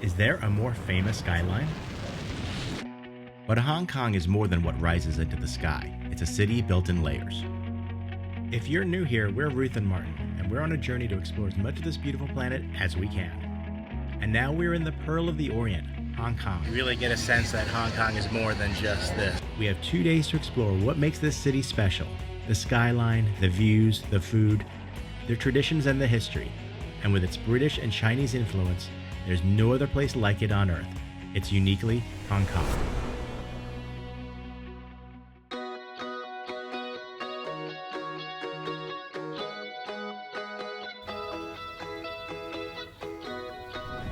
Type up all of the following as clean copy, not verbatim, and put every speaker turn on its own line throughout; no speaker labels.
Is there a more famous skyline? But Hong Kong is more than what rises into the sky. It's a city built in layers. If you're new here, we're Ruth and Martin, and we're on a journey to explore as much of this beautiful planet as we can. And now we're in the Pearl of the Orient, Hong Kong.
You really get a sense that Hong Kong is more than just this.
We have 2 days to explore what makes this city special. The skyline, the views, the food, the traditions, and the history. And with its British and Chinese influence, there's no other place like it on Earth. It's uniquely Hong Kong.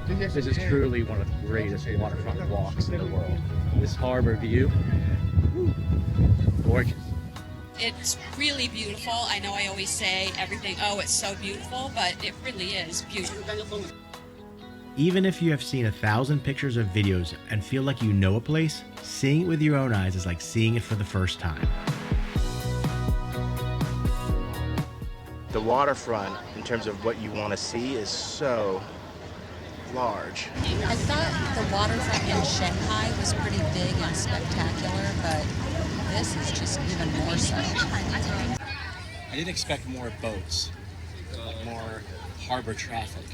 This is truly one of the greatest waterfront walks in the world. This harbor view, gorgeous.
It's really beautiful. I know I always say everything, oh, it's so beautiful, but it really is beautiful.
Even if you have seen 1,000 pictures or videos and feel like you know a place, seeing it with your own eyes is like seeing it for the first time.
The waterfront, in terms of what you want to see, is so large.
I thought the waterfront in Shanghai was pretty big and spectacular, but this is just even more so.
I didn't expect more boats, more harbor traffic.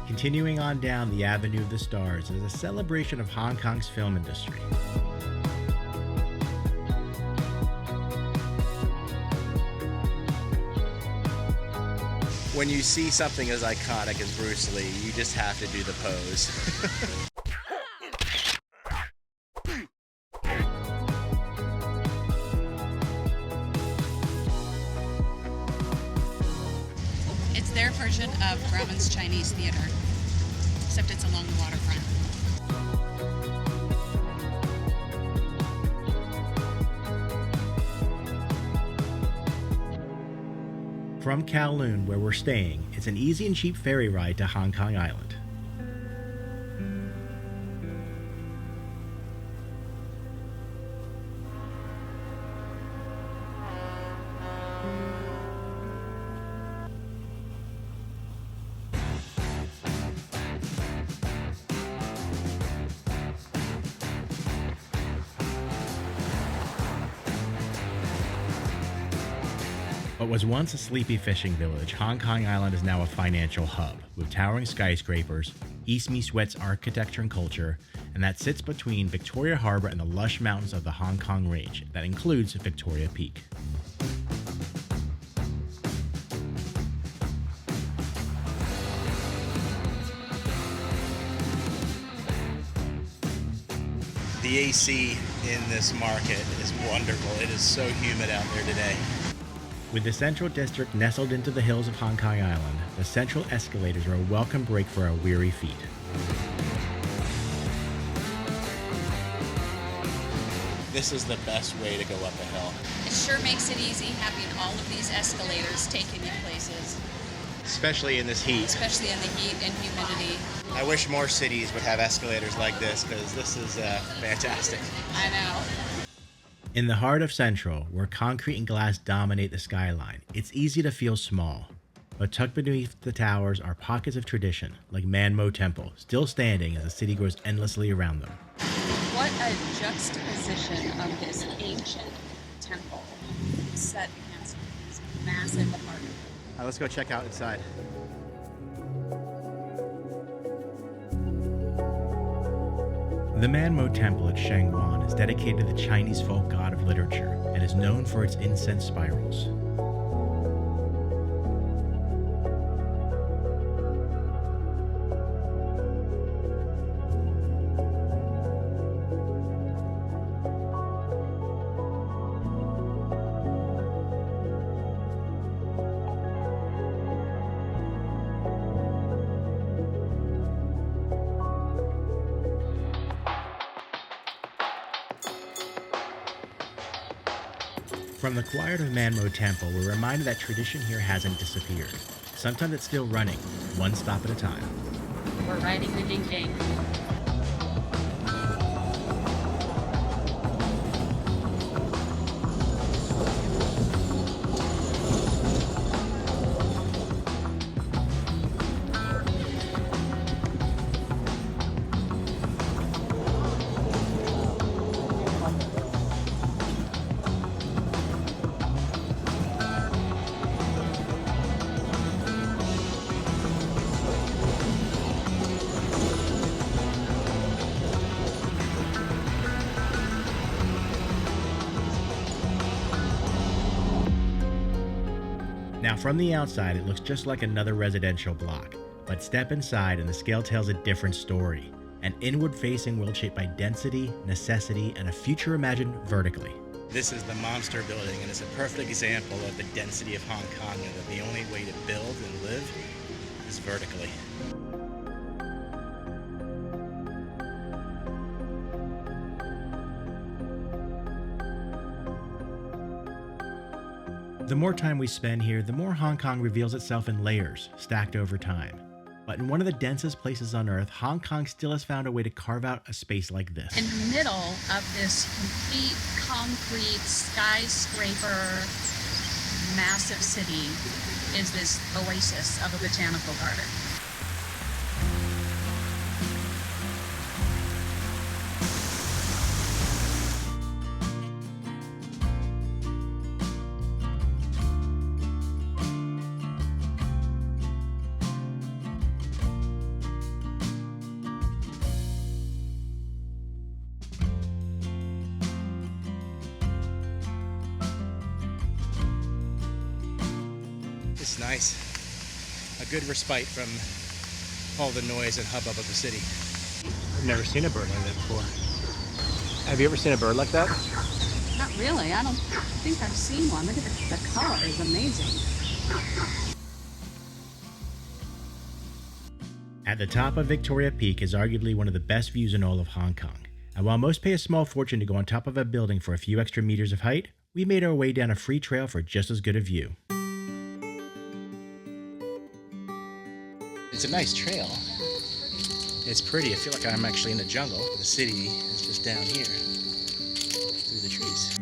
Continuing on down the Avenue of the Stars is a celebration of Hong Kong's film industry.
When you see something as iconic as Bruce Lee, you just have to do the pose.
It's their version of Grauman's Chinese theater, except it's along the waterfront.
From Kowloon, where we're staying, it's an easy and cheap ferry ride to Hong Kong Island. What was once a sleepy fishing village, Hong Kong Island is now a financial hub, with towering skyscrapers, East meets West architecture and culture, and that sits between Victoria Harbour and the lush mountains of the Hong Kong Range. That includes Victoria Peak.
The AC in this market is wonderful. It is so humid out there today.
With the Central District nestled into the hills of Hong Kong Island, the Central Escalators are a welcome break for our weary feet.
This is the best way to go up a hill.
It sure makes it easy having all of these escalators taking you places,
Especially in this heat.
especially in the heat and humidity.
I wish more cities would have escalators like this, because this is fantastic.
I know.
In the heart of Central, where concrete and glass dominate the skyline, it's easy to feel small. But tucked beneath the towers are pockets of tradition, like Man Mo Temple, still standing as the city grows endlessly around them.
What a juxtaposition of this ancient temple set against these massive apartments.
All right, let's go check out inside.
The Man Mo Temple at Shangguan is dedicated to the Chinese folk god of literature and is known for its incense spirals. From the quiet of Man Mo Temple, we're reminded that tradition here hasn't disappeared. Sometimes it's still running, one stop at a time.
We're riding the ding ding.
Now from the outside, it looks just like another residential block, but step inside and the scale tells a different story. An inward-facing world shaped by density, necessity, and a future imagined vertically. This is the monster building, and it's a perfect example of the density of Hong Kong, and that the only way to build and live is vertically. The more time we spend here, the more Hong Kong reveals itself in layers, stacked over time. But in one of the densest places on Earth, Hong Kong still has found a way to carve out a space like this.
In the middle of this complete concrete skyscraper massive city is this oasis of a botanical garden.
It's nice. A good respite from all the noise and hubbub of the city. I've never seen a bird like that before. Have you ever seen a bird like that?
Not really. I don't think I've seen one. Look at the color is amazing.
At the top of Victoria Peak is arguably one of the best views in all of Hong Kong. And while most pay a small fortune to go on top of a building for a few extra meters of height, we made our way down a free trail for just as good a view.
It's a nice trail. It's pretty. I feel like I'm actually in the jungle. The city is just down here, through the trees.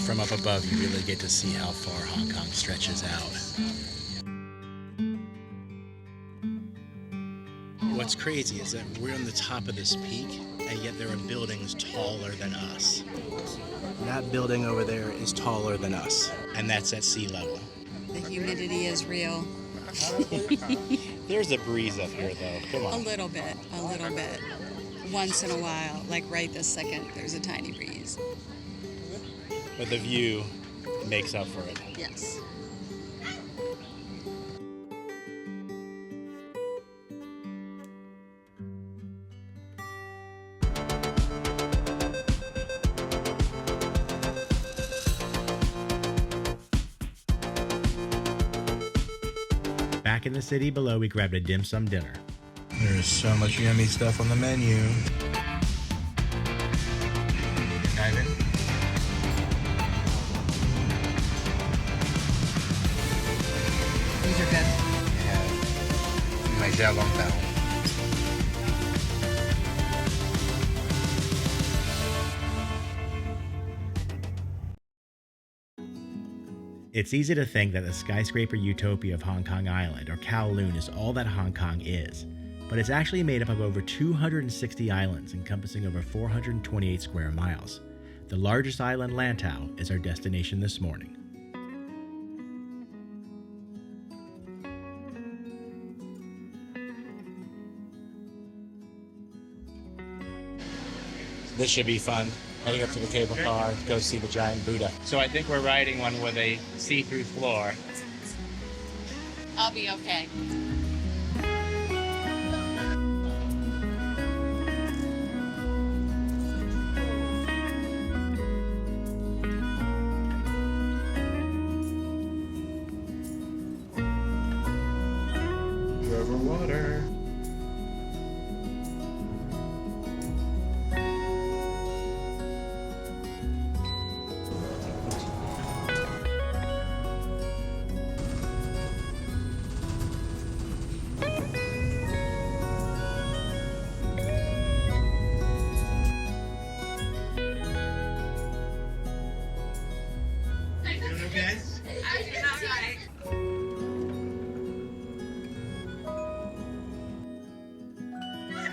From up above, you really get to see how far Hong Kong stretches out. What's crazy is that we're on the top of this peak, and yet there are buildings taller than us. That building over there is taller than us, and that's at sea level.
The humidity is real.
There's a breeze up here, though. Come on.
A little bit. Once in a while, like right this second, there's a tiny breeze.
But the view makes up for it.
Yes.
Back in the city below, we grabbed a dim sum dinner.
There's so much yummy stuff on the menu. Dive in.
These are good.
Yeah. My xiaolongbao.
It's easy to think that the skyscraper utopia of Hong Kong Island, or Kowloon, is all that Hong Kong is. But it's actually made up of over 260 islands encompassing over 428 square miles. The largest island, Lantau, is our destination this morning.
This should be fun. Heading up to the cable car, go see the giant Buddha. So I think we're riding one with a see-through floor.
I'll be okay.
River water.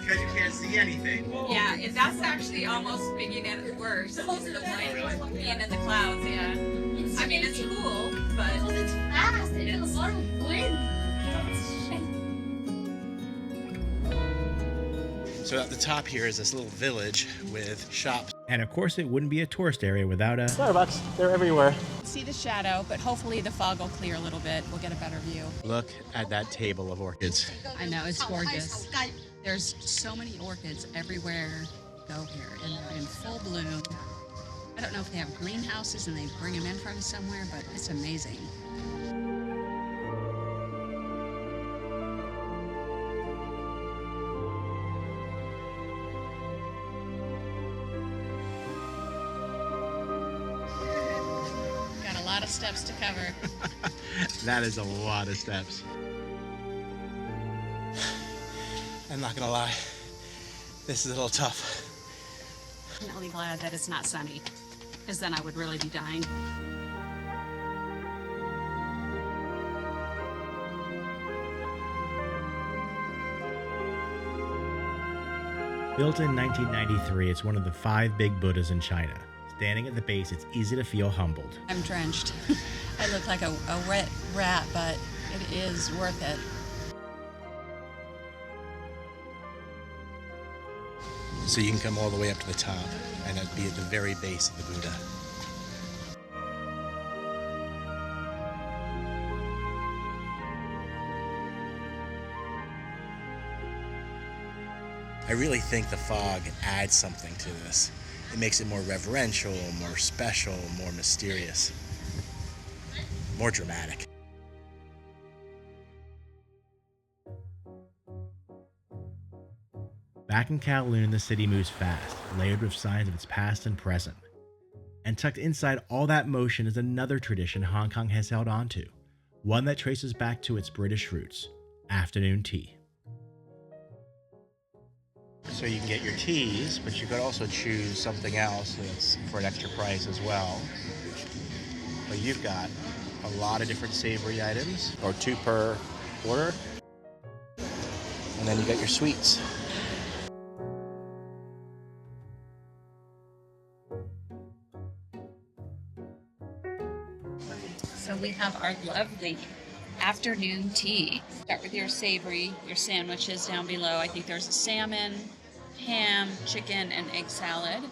Because you can't see anything.
Yeah, and that's actually almost making it worse. The point being in the clouds, yeah. I mean, it's cool, but
it's fast. It's a lot of wind.
So at the top here is this little village with shops.
And of course, it wouldn't be a tourist area without a
Starbucks. They're everywhere.
See the shadow, but hopefully the fog will clear a little bit. We'll get a better view.
Look at that table of orchids.
I know, it's gorgeous. There's so many orchids everywhere you go here, and they're in full bloom. I don't know if they have greenhouses and they bring them in from somewhere, but it's amazing. Got a lot of steps to cover.
That is a lot of steps. I'm not gonna lie, this is a little tough.
I'm really glad that it's not sunny, because then I would really be dying.
Built in 1993, it's one of the 5 big Buddhas in China. Standing at the base, it's easy to feel humbled.
I'm drenched. I look like a wet rat, but it is worth it.
So you can come all the way up to the top and that'd be at the very base of the Buddha. I really think the fog adds something to this. It makes it more reverential, more special, more mysterious, more dramatic.
Back in Kowloon, the city moves fast, layered with signs of its past and present. And tucked inside all that motion is another tradition Hong Kong has held onto, one that traces back to its British roots: afternoon tea.
So you can get your teas, but you could also choose something else that's for an extra price as well. But you've got a lot of different savory items, or 2 per order. And then you got your sweets.
So we have our lovely afternoon tea. Start with your savory, your sandwiches down below. I think there's a salmon, ham, chicken, and egg salad.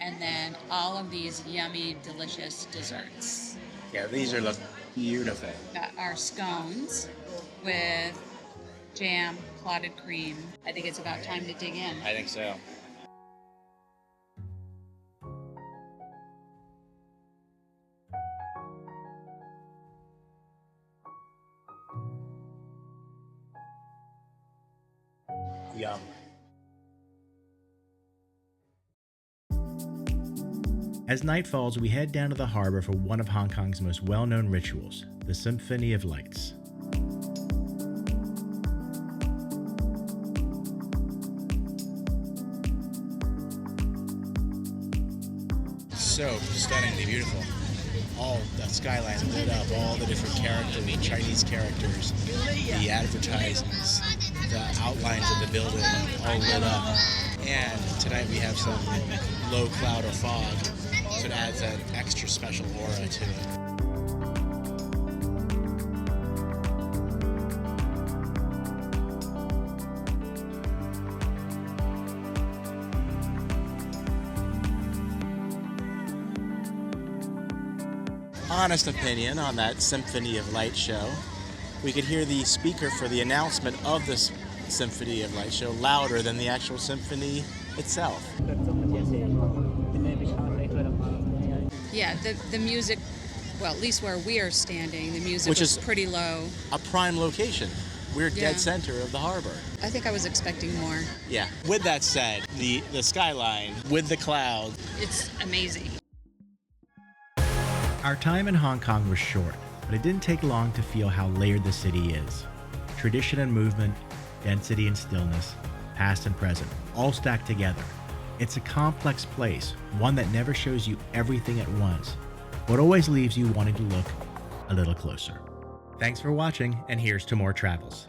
And then all of these yummy, delicious desserts.
Yeah, these look beautiful.
Got our scones with jam, clotted cream. I think it's about time to dig in.
I think so. Yum.
As night falls, we head down to the harbor for one of Hong Kong's most well-known rituals, the Symphony of Lights.
So stunningly beautiful. All the skylines lit up, all the different characters, the Chinese characters, the advertisements, the outlines of the building, all lit up. And tonight we have some low cloud or fog, so it adds an extra special aura to it. Honest opinion on that Symphony of Light show. We could hear the speaker for the announcement of this Symphony of Light show louder than the actual symphony itself.
Yeah, the music, well, at least where we are standing, the music
Which
was
is
pretty low.
A prime location. We're
Yeah.
dead center of the harbor.
I think I was expecting more.
Yeah. With that said, the skyline with the clouds.
It's amazing.
Our time in Hong Kong was short, but it didn't take long to feel how layered the city is. Tradition and movement, density and stillness, past and present, all stacked together. It's a complex place, one that never shows you everything at once, but always leaves you wanting to look a little closer. Thanks for watching, and here's to more travels.